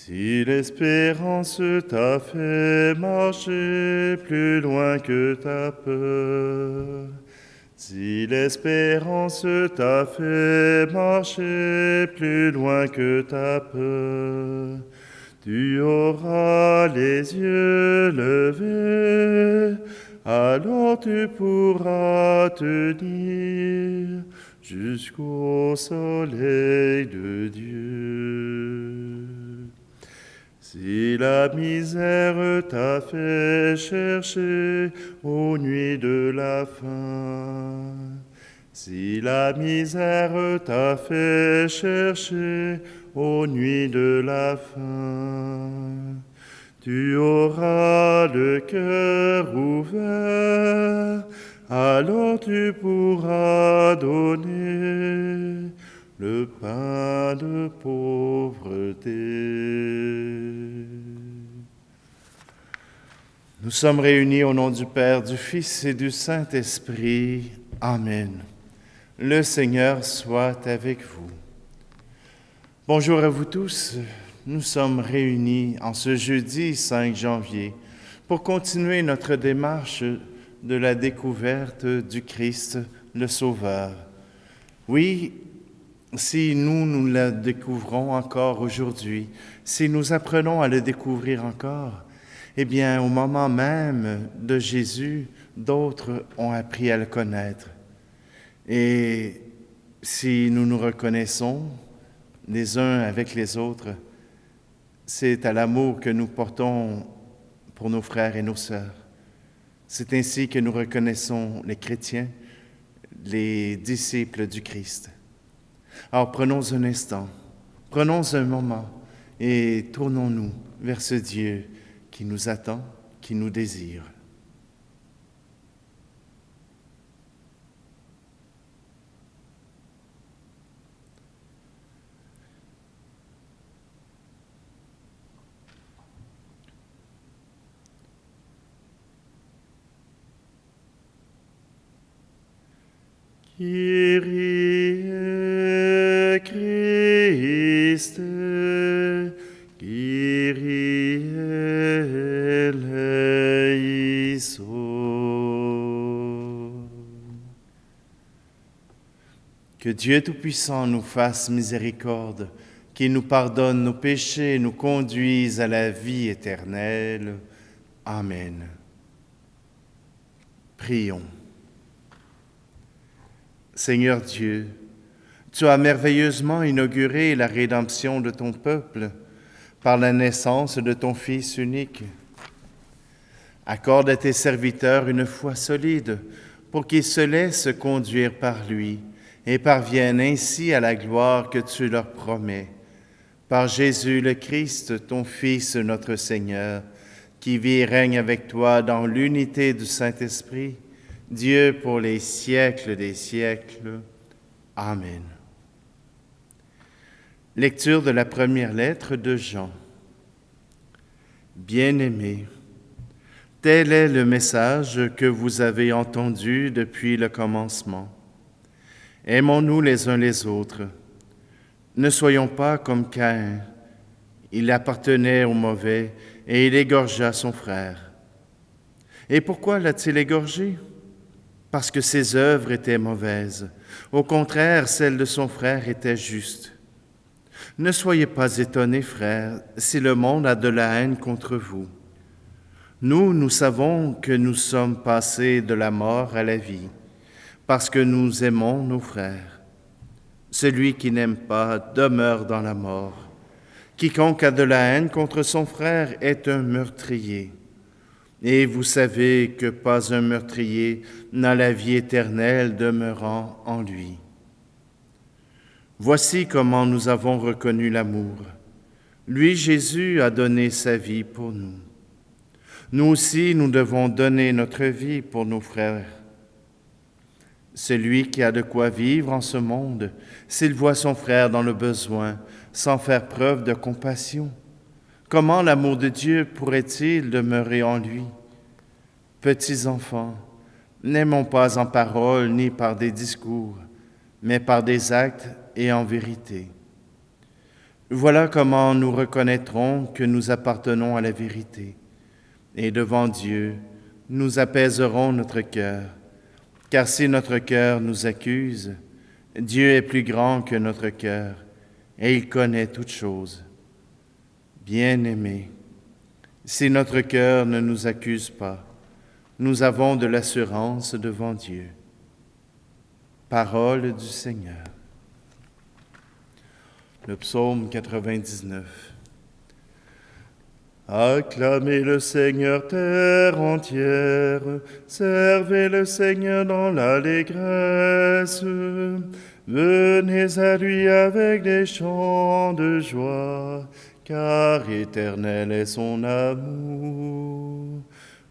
Si l'espérance t'a fait marcher plus loin que ta peur, si l'espérance t'a fait marcher plus loin que ta peur, tu auras les yeux levés, alors tu pourras tenir jusqu'au soleil de Dieu. Si la misère t'a fait chercher aux nuits de la faim, si la misère t'a fait chercher aux nuits de la faim, tu auras le cœur ouvert, alors tu pourras donner le pain de pauvreté. Nous sommes réunis au nom du Père, du Fils et du Saint-Esprit. Amen. Le Seigneur soit avec vous. Bonjour à vous tous. Nous sommes réunis en ce jeudi 5 janvier pour continuer notre démarche de la découverte du Christ, le Sauveur. Oui, si nous le découvrons encore aujourd'hui, si nous apprenons à le découvrir encore, eh bien, au moment même de Jésus, d'autres ont appris à le connaître. Et si nous nous reconnaissons les uns avec les autres, c'est à l'amour que nous portons pour nos frères et nos sœurs. C'est ainsi que nous reconnaissons les chrétiens, les disciples du Christ. Alors prenons un instant, prenons un moment et tournons-nous vers ce Dieu qui nous attend, qui nous désire. Kyrie Christe, Kyrie eleison. Que Dieu Tout-Puissant nous fasse miséricorde, qu'il nous pardonne nos péchés et nous conduise à la vie éternelle. Amen. Prions. Seigneur Dieu, tu as merveilleusement inauguré la rédemption de ton peuple par la naissance de ton Fils unique. Accorde à tes serviteurs une foi solide pour qu'ils se laissent conduire par lui et parviennent ainsi à la gloire que tu leur promets. Par Jésus le Christ, ton Fils, notre Seigneur, qui vit et règne avec toi dans l'unité du Saint-Esprit, Dieu pour les siècles des siècles. Amen. Lecture de la première lettre de Jean. Bien-aimés, tel est le message que vous avez entendu depuis le commencement. Aimons-nous les uns les autres. Ne soyons pas comme Caïn. Il appartenait au mauvais et il égorgea son frère. Et pourquoi l'a-t-il égorgé? Parce que ses œuvres étaient mauvaises. Au contraire, celles de son frère étaient justes. Ne soyez pas étonnés, frères, si le monde a de la haine contre vous. Nous savons que nous sommes passés de la mort à la vie, parce que nous aimons nos frères. Celui qui n'aime pas demeure dans la mort. Quiconque a de la haine contre son frère est un meurtrier. Et vous savez que pas un meurtrier n'a la vie éternelle demeurant en lui. Voici comment nous avons reconnu l'amour. Lui, Jésus, a donné sa vie pour nous. Nous aussi, nous devons donner notre vie pour nos frères. Celui qui a de quoi vivre en ce monde, s'il voit son frère dans le besoin, sans faire preuve de compassion, comment l'amour de Dieu pourrait-il demeurer en lui? Petits enfants, n'aimons pas en parole ni par des discours, mais par des actes et en vérité. Voilà comment nous reconnaîtrons que nous appartenons à la vérité. Et devant Dieu, nous apaiserons notre cœur. Car si notre cœur nous accuse, Dieu est plus grand que notre cœur, et il connaît toutes choses. Bien-aimés, si notre cœur ne nous accuse pas, nous avons de l'assurance devant Dieu. Parole du Seigneur. Le psaume 99. Acclamez le Seigneur, terre entière, servez le Seigneur dans l'allégresse. Venez à lui avec des chants de joie, car éternel est son amour.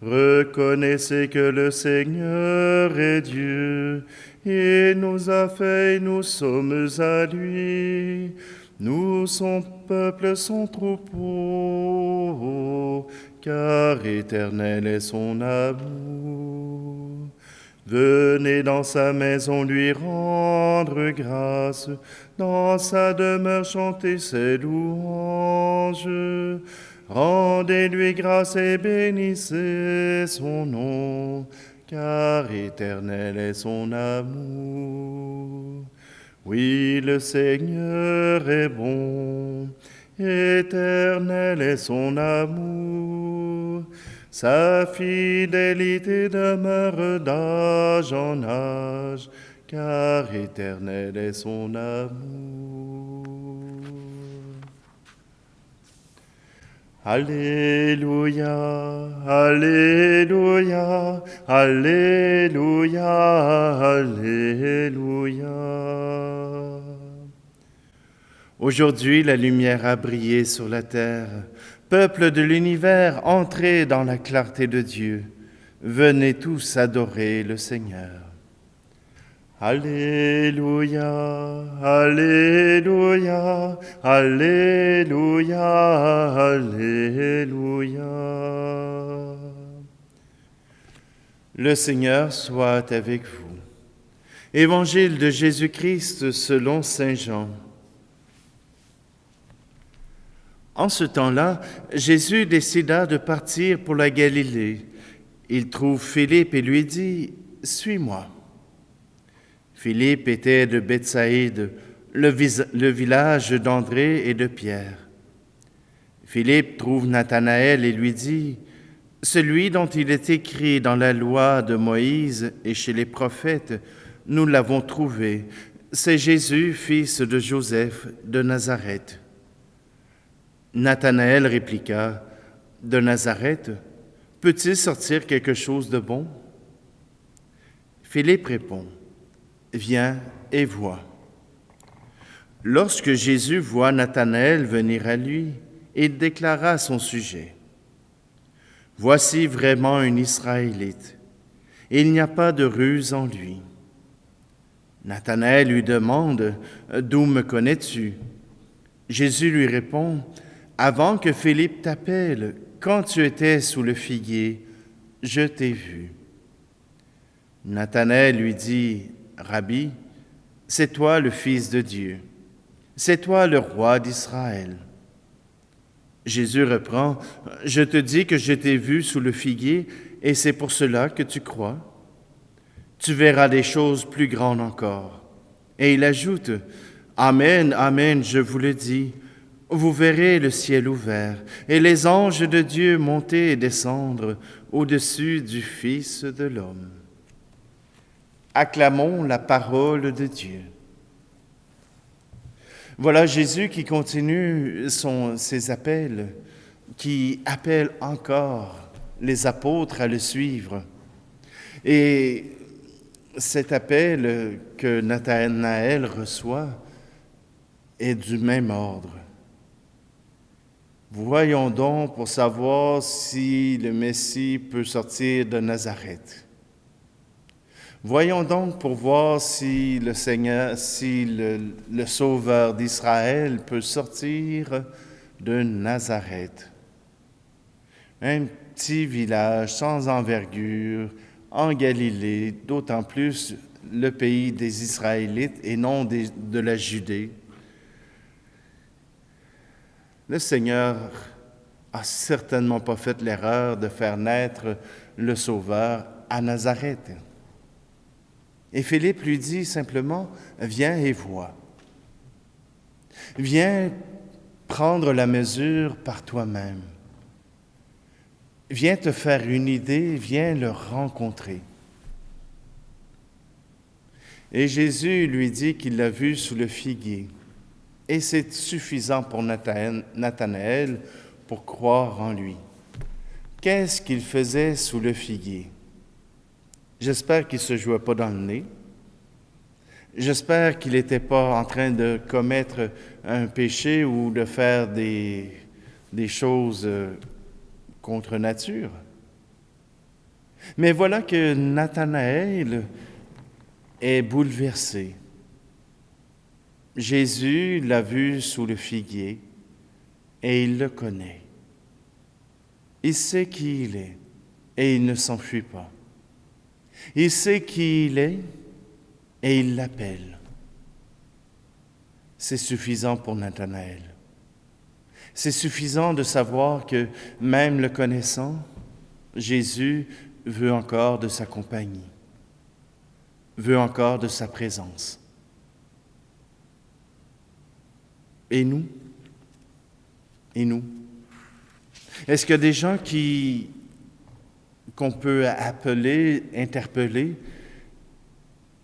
Reconnaissez que le Seigneur est Dieu, il nous a fait et nous sommes à lui. Nous, son peuple, son troupeau, car éternel est son amour. Venez dans sa maison lui rendre grâce, dans sa demeure chanter ses louanges. Rendez-lui grâce et bénissez son nom, car éternel est son amour. Oui, le Seigneur est bon, éternel est son amour. Sa fidélité demeure d'âge en âge, car éternel est son amour. Alléluia, Alléluia, Alléluia, Alléluia. Aujourd'hui, la lumière a brillé sur la terre. Peuple de l'univers, entrez dans la clarté de Dieu. Venez tous adorer le Seigneur. Alléluia, Alléluia, Alléluia, Alléluia. Le Seigneur soit avec vous. Évangile de Jésus-Christ selon saint Jean. En ce temps-là, Jésus décida de partir pour la Galilée. Il trouve Philippe et lui dit « Suis-moi ». Philippe était de Bethsaïde, le village d'André et de Pierre. Philippe trouve Nathanaël et lui dit « Celui dont il est écrit dans la loi de Moïse et chez les prophètes, nous l'avons trouvé. C'est Jésus, fils de Joseph de Nazareth. » Nathanaël répliqua « De Nazareth, peut-il sortir quelque chose de bon ?» Philippe répond « Viens et vois. » Lorsque Jésus voit Nathanaël venir à lui, il déclara à son sujet « Voici vraiment un Israélite, et il n'y a pas de ruse en lui. » Nathanaël lui demande « D'où me connais-tu » Jésus lui répond « Avant que Philippe t'appelle, quand tu étais sous le figuier, je t'ai vu. » Nathanaël lui dit « Rabbi, c'est toi le Fils de Dieu, c'est toi le roi d'Israël. » Jésus reprend « Je te dis que je t'ai vu sous le figuier, et c'est pour cela que tu crois. Tu verras des choses plus grandes encore. » Et il ajoute « Amen, amen, je vous le dis, vous verrez le ciel ouvert et les anges de Dieu monter et descendre au-dessus du Fils de l'homme. » Acclamons la parole de Dieu. Voilà Jésus qui continue ses appels, qui appelle encore les apôtres à le suivre. Et cet appel que Nathanaël reçoit est du même ordre. Voyons donc pour savoir si le Messie peut sortir de Nazareth. Voyons donc pour voir si le Seigneur, si le Sauveur d'Israël peut sortir de Nazareth. Un petit village sans envergure en Galilée, d'autant plus le pays des Israélites et non de la Judée. Le Seigneur a certainement pas fait l'erreur de faire naître le Sauveur à Nazareth. Et Philippe lui dit simplement, « Viens et vois. Viens prendre la mesure par toi-même. Viens te faire une idée, viens le rencontrer. » Et Jésus lui dit qu'il l'a vu sous le figuier. Et c'est suffisant pour Nathanaël pour croire en lui. Qu'est-ce qu'il faisait sous le figuier? J'espère qu'il ne se jouait pas dans le nez. J'espère qu'il n'était pas en train de commettre un péché ou de faire des choses contre nature. Mais voilà que Nathanaël est bouleversé. Jésus l'a vu sous le figuier et il le connaît. Il sait qui il est et il ne s'enfuit pas. Il sait qui il est et il l'appelle. C'est suffisant pour Nathanaël. C'est suffisant de savoir que même le connaissant, Jésus veut encore de sa compagnie, veut encore de sa présence. Et nous? Et nous? Est-ce qu'il y a des gens qu'on peut appeler, interpeller,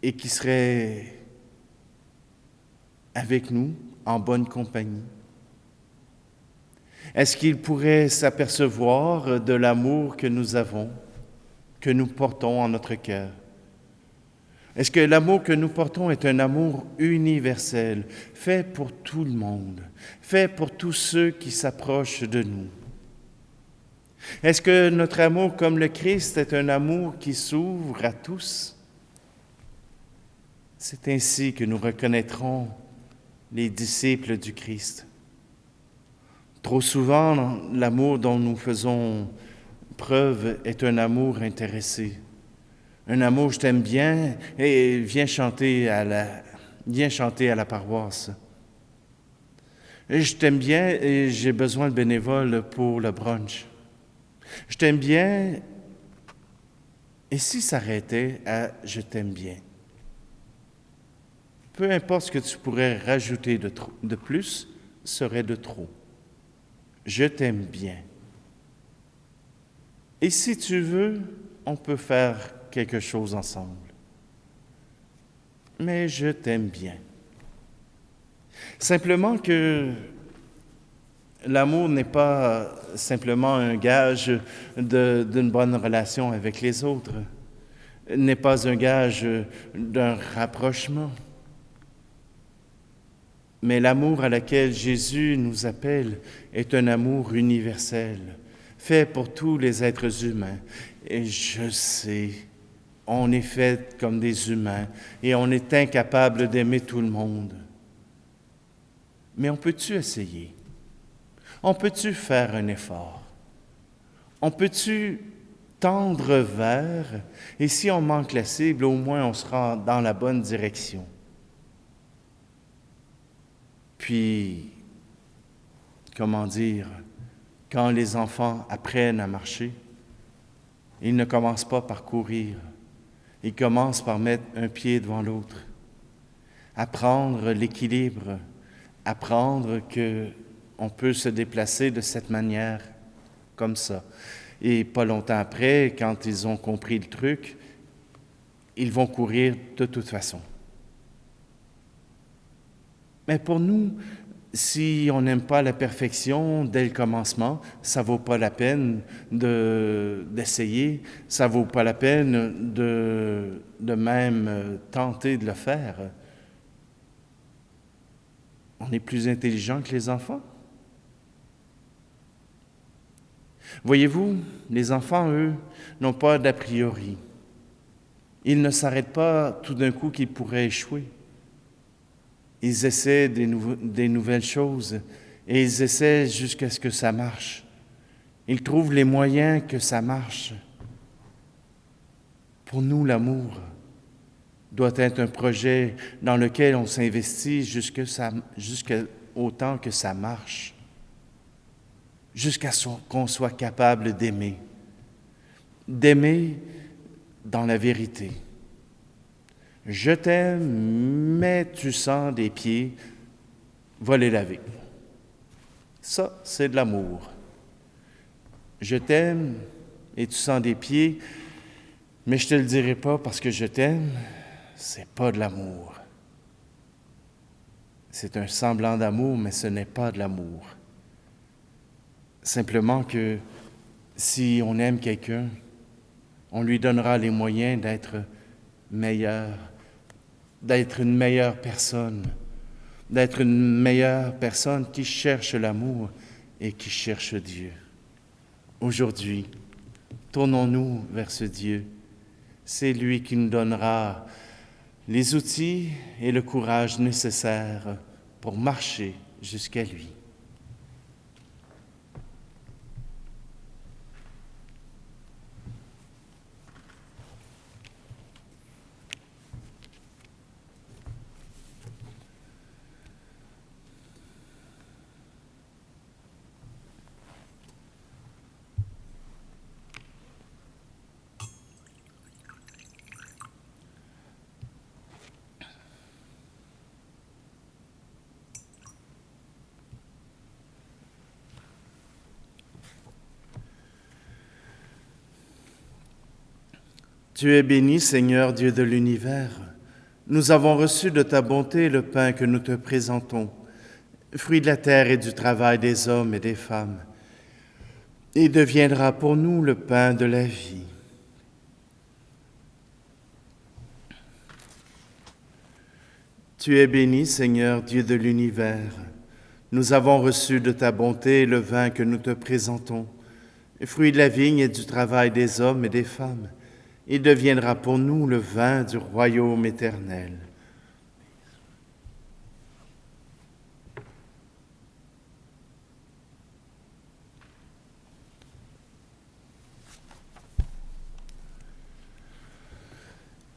et qui seraient avec nous, en bonne compagnie? Est-ce qu'ils pourraient s'apercevoir de l'amour que nous avons, que nous portons en notre cœur? Est-ce que l'amour que nous portons est un amour universel, fait pour tout le monde, fait pour tous ceux qui s'approchent de nous? Est-ce que notre amour comme le Christ est un amour qui s'ouvre à tous? C'est ainsi que nous reconnaîtrons les disciples du Christ. Trop souvent, l'amour dont nous faisons preuve est un amour intéressé. Un amour, je t'aime bien, et viens chanter à la paroisse. Et je t'aime bien et j'ai besoin de bénévoles pour le brunch. Je t'aime bien, et si ça s'arrêtait à « je t'aime bien », peu importe ce que tu pourrais rajouter de plus, serait de trop. Je t'aime bien. Et si tu veux, on peut faire quelque chose ensemble. Mais je t'aime bien. Simplement que l'amour n'est pas simplement un gage d'une bonne relation avec les autres, n'est pas un gage d'un rapprochement. Mais l'amour à laquelle Jésus nous appelle est un amour universel, fait pour tous les êtres humains. Et je sais, on est fait comme des humains et on est incapable d'aimer tout le monde. Mais on peut-tu essayer? On peut-tu faire un effort? On peut-tu tendre vers? Et si on manque la cible, au moins on sera dans la bonne direction. Puis, comment dire, quand les enfants apprennent à marcher, ils ne commencent pas par courir, ils commencent par mettre un pied devant l'autre, apprendre l'équilibre, apprendre qu'on peut se déplacer de cette manière, comme ça. Et pas longtemps après, quand ils ont compris le truc, ils vont courir de toute façon. Mais pour nous, si on n'aime pas la perfection dès le commencement, ça ne vaut pas la peine d'essayer, ça ne vaut pas la peine de même tenter de le faire. On est plus intelligent que les enfants. Voyez-vous, les enfants, eux, n'ont pas d'a priori. Ils ne s'arrêtent pas tout d'un coup qu'ils pourraient échouer. Ils essaient des nouvelles choses et ils essaient jusqu'à ce que ça marche. Ils trouvent les moyens que ça marche. Pour nous, l'amour doit être un projet dans lequel on s'investit jusqu'à autant que ça marche. jusqu'à ce qu'on soit capable d'aimer. D'aimer dans la vérité. Je t'aime, mais tu sens des pieds, va les laver. Ça, c'est de l'amour. Je t'aime et tu sens des pieds, mais je te le dirai pas parce que je t'aime, c'est pas de l'amour. C'est un semblant d'amour, mais ce n'est pas de l'amour. Simplement que si on aime quelqu'un, on lui donnera les moyens d'être meilleur, d'être une meilleure personne, d'être une meilleure personne qui cherche l'amour et qui cherche Dieu. Aujourd'hui, tournons-nous vers ce Dieu. C'est lui qui nous donnera les outils et le courage nécessaires pour marcher jusqu'à lui. Tu es béni, Seigneur Dieu de l'univers. Nous avons reçu de ta bonté le pain que nous te présentons, fruit de la terre et du travail des hommes et des femmes. Il deviendra pour nous le pain de la vie. Tu es béni, Seigneur Dieu de l'univers. Nous avons reçu de ta bonté le vin que nous te présentons, fruit de la vigne et du travail des hommes et des femmes. Il deviendra pour nous le vin du royaume éternel.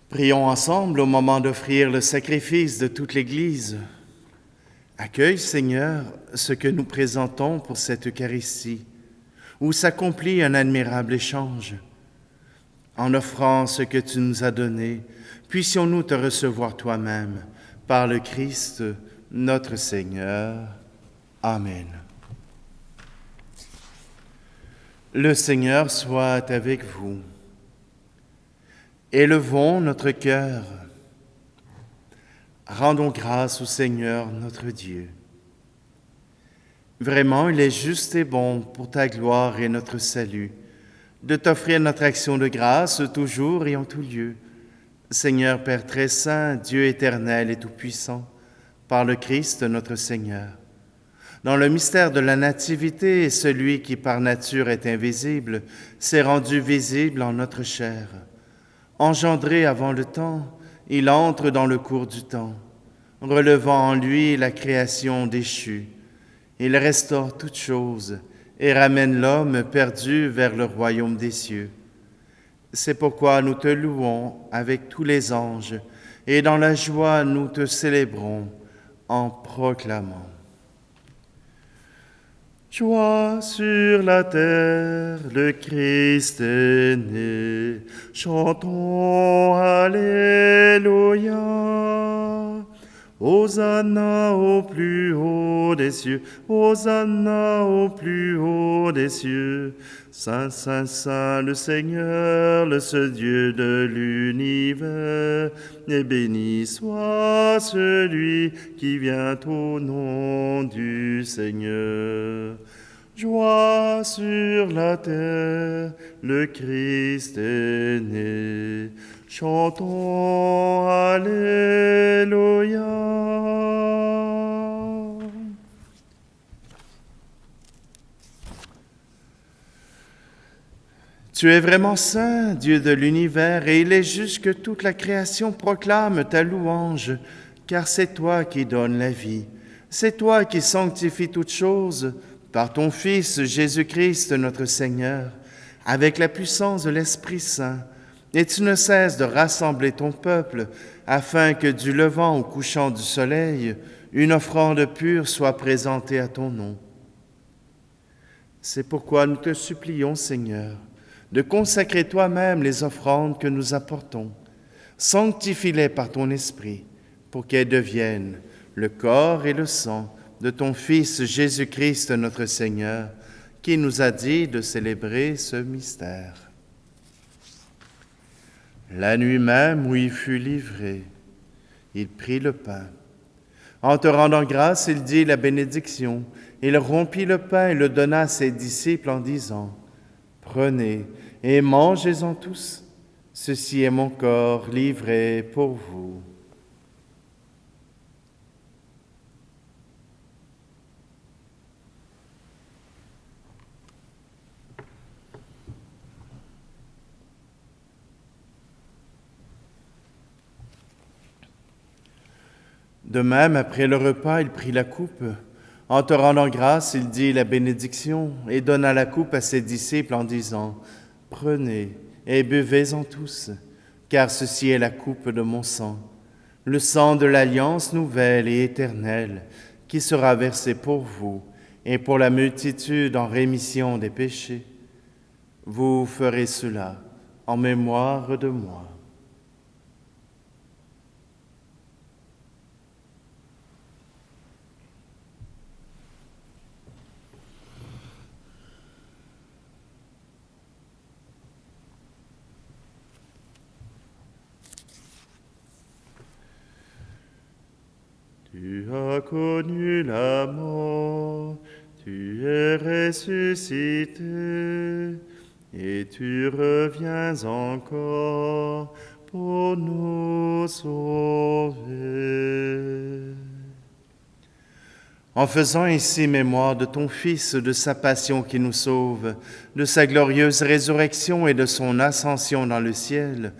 Prions ensemble au moment d'offrir le sacrifice de toute l'Église. Accueille, Seigneur, ce que nous présentons pour cette Eucharistie, où s'accomplit un admirable échange. En offrant ce que tu nous as donné, puissions-nous te recevoir toi-même, par le Christ, notre Seigneur. Amen. Le Seigneur soit avec vous. Élevons notre cœur. Rendons grâce au Seigneur notre Dieu. Vraiment, il est juste et bon pour ta gloire et notre salut, de t'offrir notre action de grâce toujours et en tout lieu. Seigneur Père très saint, Dieu éternel et tout-puissant, par le Christ notre Seigneur. Dans le mystère de la nativité, celui qui par nature est invisible s'est rendu visible en notre chair. Engendré avant le temps, il entre dans le cours du temps, relevant en lui la création déchue. Il restaure toutes choses et ramène l'homme perdu vers le royaume des cieux. C'est pourquoi nous te louons avec tous les anges, et dans la joie nous te célébrons en proclamant. Joie sur la terre, le Christ est né. Chantons Alléluia. Hosanna au plus haut des cieux, Hosanna au plus haut des cieux. Saint, Saint, Saint, le Seigneur, le seul Dieu de l'univers, et béni soit celui qui vient au nom du Seigneur. Joie sur la terre, le Christ est né. Chantons Alléluia. Tu es vraiment saint, Dieu de l'univers, et il est juste que toute la création proclame ta louange, car c'est toi qui donnes la vie. C'est toi qui sanctifies toutes choses par ton Fils Jésus-Christ notre Seigneur, avec la puissance de l'Esprit Saint. Et tu ne cesses de rassembler ton peuple, afin que du levant au couchant du soleil, une offrande pure soit présentée à ton nom. C'est pourquoi nous te supplions, Seigneur, de consacrer toi-même les offrandes que nous apportons. Sanctifie-les par ton Esprit, pour qu'elles deviennent le corps et le sang de ton Fils Jésus-Christ notre Seigneur, qui nous a dit de célébrer ce mystère. La nuit même où il fut livré, il prit le pain. En te rendant grâce, il dit la bénédiction. Il rompit le pain et le donna à ses disciples en disant, « Prenez et mangez-en tous. Ceci est mon corps livré pour vous. » De même, après le repas, il prit la coupe. En te rendant grâce, il dit la bénédiction et donna la coupe à ses disciples en disant, « Prenez et buvez-en tous, car ceci est la coupe de mon sang, le sang de l'alliance nouvelle et éternelle, qui sera versé pour vous et pour la multitude en rémission des péchés. Vous ferez cela en mémoire de moi. » Tu as connu la mort, tu es ressuscité, et tu reviens encore pour nous sauver. En faisant ainsi mémoire de ton Fils, de sa passion qui nous sauve, de sa glorieuse résurrection et de son ascension dans le ciel,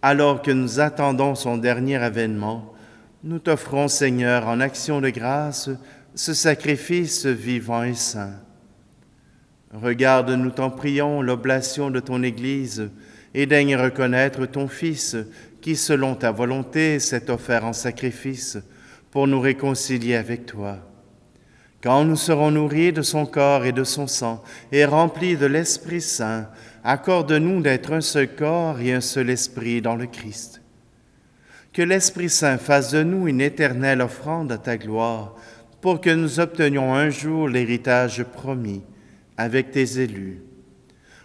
alors que nous attendons son dernier avènement, nous t'offrons, Seigneur, en action de grâce, ce sacrifice vivant et saint. Regarde, nous t'en prions, l'oblation de ton Église, et daigne reconnaître ton Fils, qui, selon ta volonté, s'est offert en sacrifice pour nous réconcilier avec toi. Quand nous serons nourris de son corps et de son sang, et remplis de l'Esprit Saint, accorde-nous d'être un seul corps et un seul esprit dans le Christ. Que l'Esprit Saint fasse de nous une éternelle offrande à ta gloire, pour que nous obtenions un jour l'héritage promis avec tes élus.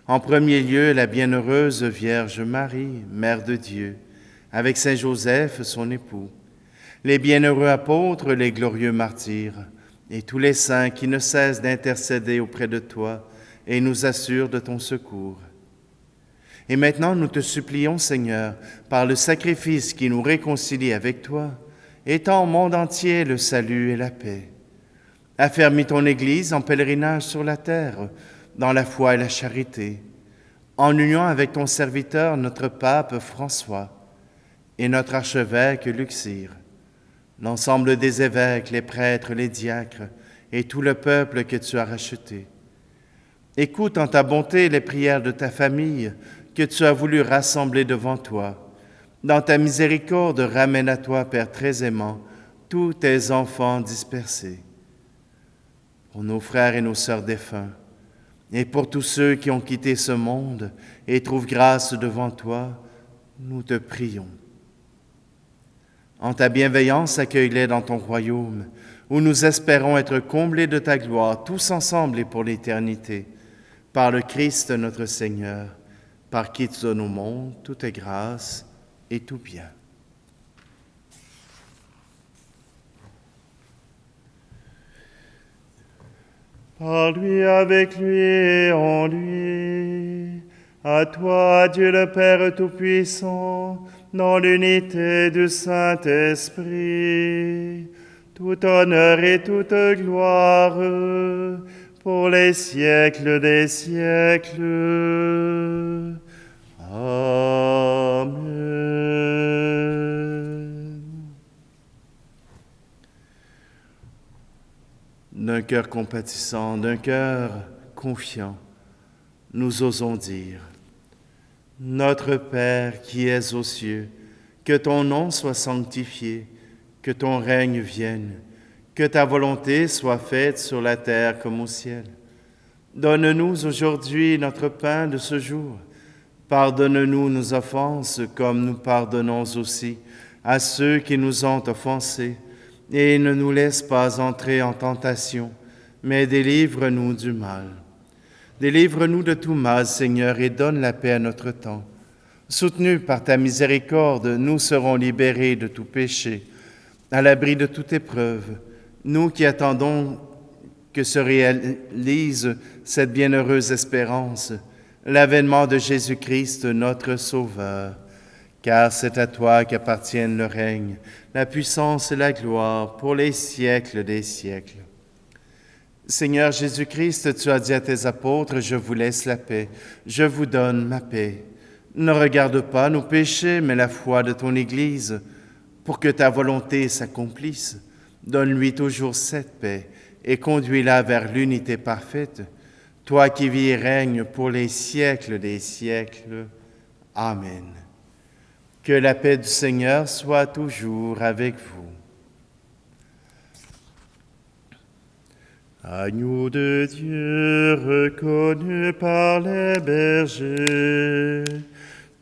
En premier lieu, la bienheureuse Vierge Marie, Mère de Dieu, avec Saint Joseph, son époux, les bienheureux apôtres, les glorieux martyrs, et tous les saints qui ne cessent d'intercéder auprès de toi et nous assurent de ton secours. Et maintenant, nous te supplions, Seigneur, par le sacrifice qui nous réconcilie avec toi, étends au monde entier le salut et la paix. Affermis ton Église en pèlerinage sur la terre, dans la foi et la charité, en union avec ton serviteur, notre pape François, et notre archevêque Luxire, l'ensemble des évêques, les prêtres, les diacres, et tout le peuple que tu as racheté. Écoute en ta bonté les prières de ta famille, que tu as voulu rassembler devant toi. Dans ta miséricorde, ramène à toi, Père très aimant, tous tes enfants dispersés. Pour nos frères et nos sœurs défunts, et pour tous ceux qui ont quitté ce monde et trouvent grâce devant toi, nous te prions. En ta bienveillance, accueille-les dans ton royaume, où nous espérons être comblés de ta gloire, tous ensemble et pour l'éternité, par le Christ notre Seigneur, par qui tu donnes au monde toute grâce et tout bien. Par lui, avec lui et en lui, à toi, Dieu le Père Tout-Puissant, dans l'unité du Saint-Esprit, tout honneur et toute gloire, pour les siècles des siècles. Amen. D'un cœur compatissant, d'un cœur confiant, nous osons dire, Notre Père qui es aux cieux, que ton nom soit sanctifié, que ton règne vienne, que ta volonté soit faite sur la terre comme au ciel. Donne-nous aujourd'hui notre pain de ce jour. Pardonne-nous nos offenses comme nous pardonnons aussi à ceux qui nous ont offensés. Et ne nous laisse pas entrer en tentation, mais délivre-nous du mal. Délivre-nous de tout mal, Seigneur, et donne la paix à notre temps. Soutenus par ta miséricorde, nous serons libérés de tout péché, à l'abri de toute épreuve, nous qui attendons que se réalise cette bienheureuse espérance, l'avènement de Jésus-Christ, notre Sauveur. Car c'est à toi qu'appartiennent le règne, la puissance et la gloire pour les siècles des siècles. Seigneur Jésus-Christ, tu as dit à tes apôtres, « Je vous laisse la paix, je vous donne ma paix. » Ne regarde pas nos péchés, mais la foi de ton Église, pour que ta volonté s'accomplisse. Donne-lui toujours cette paix et conduis-la vers l'unité parfaite, toi qui vis et règnes pour les siècles des siècles. Amen. Que la paix du Seigneur soit toujours avec vous. Agneau de Dieu reconnu par les bergers,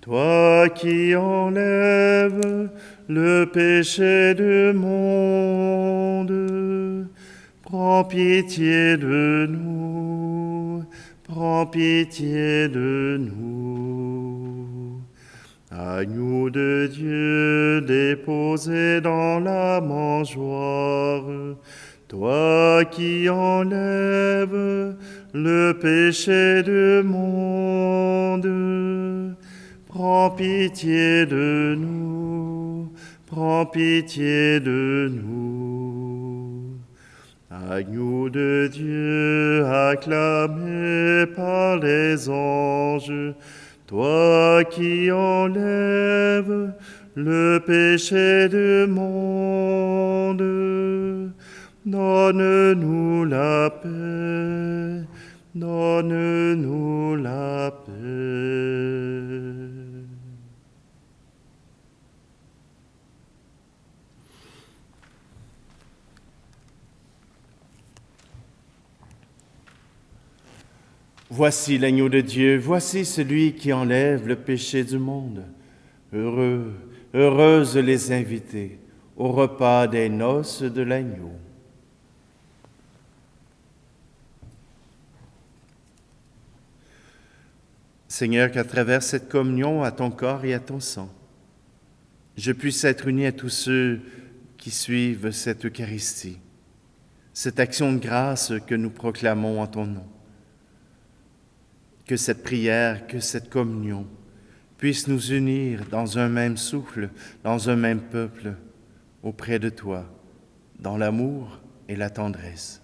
toi qui enlèves le péché du monde, prends pitié de nous, prends pitié de nous. Agneau de Dieu déposé dans la mangeoire, toi qui enlèves le péché du monde, prends pitié de nous, prends pitié de nous. Agneau de Dieu acclamé par les anges, toi qui enlèves le péché du monde, donne-nous la paix, donne-nous la paix. Voici l'agneau de Dieu, voici celui qui enlève le péché du monde. Heureux, heureuses les invités au repas des noces de l'agneau. Seigneur, qu'à travers cette communion à ton corps et à ton sang, je puisse être uni à tous ceux qui suivent cette Eucharistie, cette action de grâce que nous proclamons en ton nom. Que cette prière, que cette communion puisse nous unir dans un même souffle, dans un même peuple, auprès de toi, dans l'amour et la tendresse.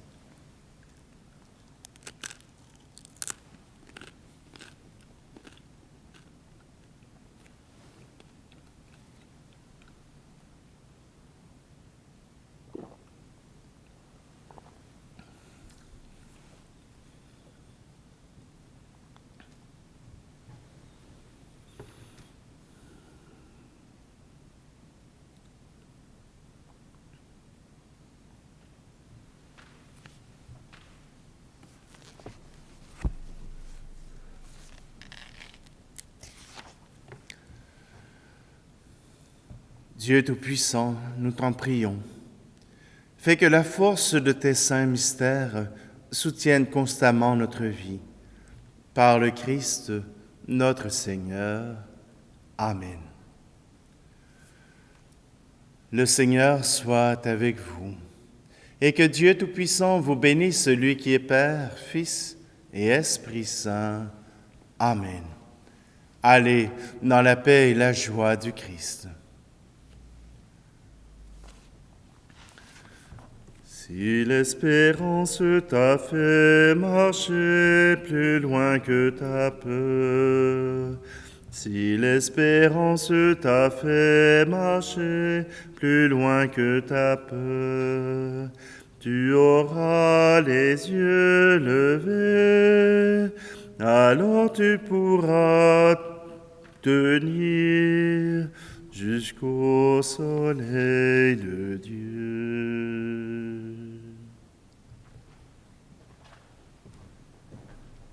Dieu Tout-Puissant, nous t'en prions. Fais que la force de tes saints mystères soutienne constamment notre vie. Par le Christ, notre Seigneur. Amen. Le Seigneur soit avec vous, et que Dieu Tout-Puissant vous bénisse, celui qui est Père, Fils et Esprit Saint. Amen. Allez dans la paix et la joie du Christ. Si l'espérance t'a fait marcher plus loin que ta peur, si l'espérance t'a fait marcher plus loin que ta peur, tu auras les yeux levés, alors tu pourras tenir jusqu'au soleil de Dieu.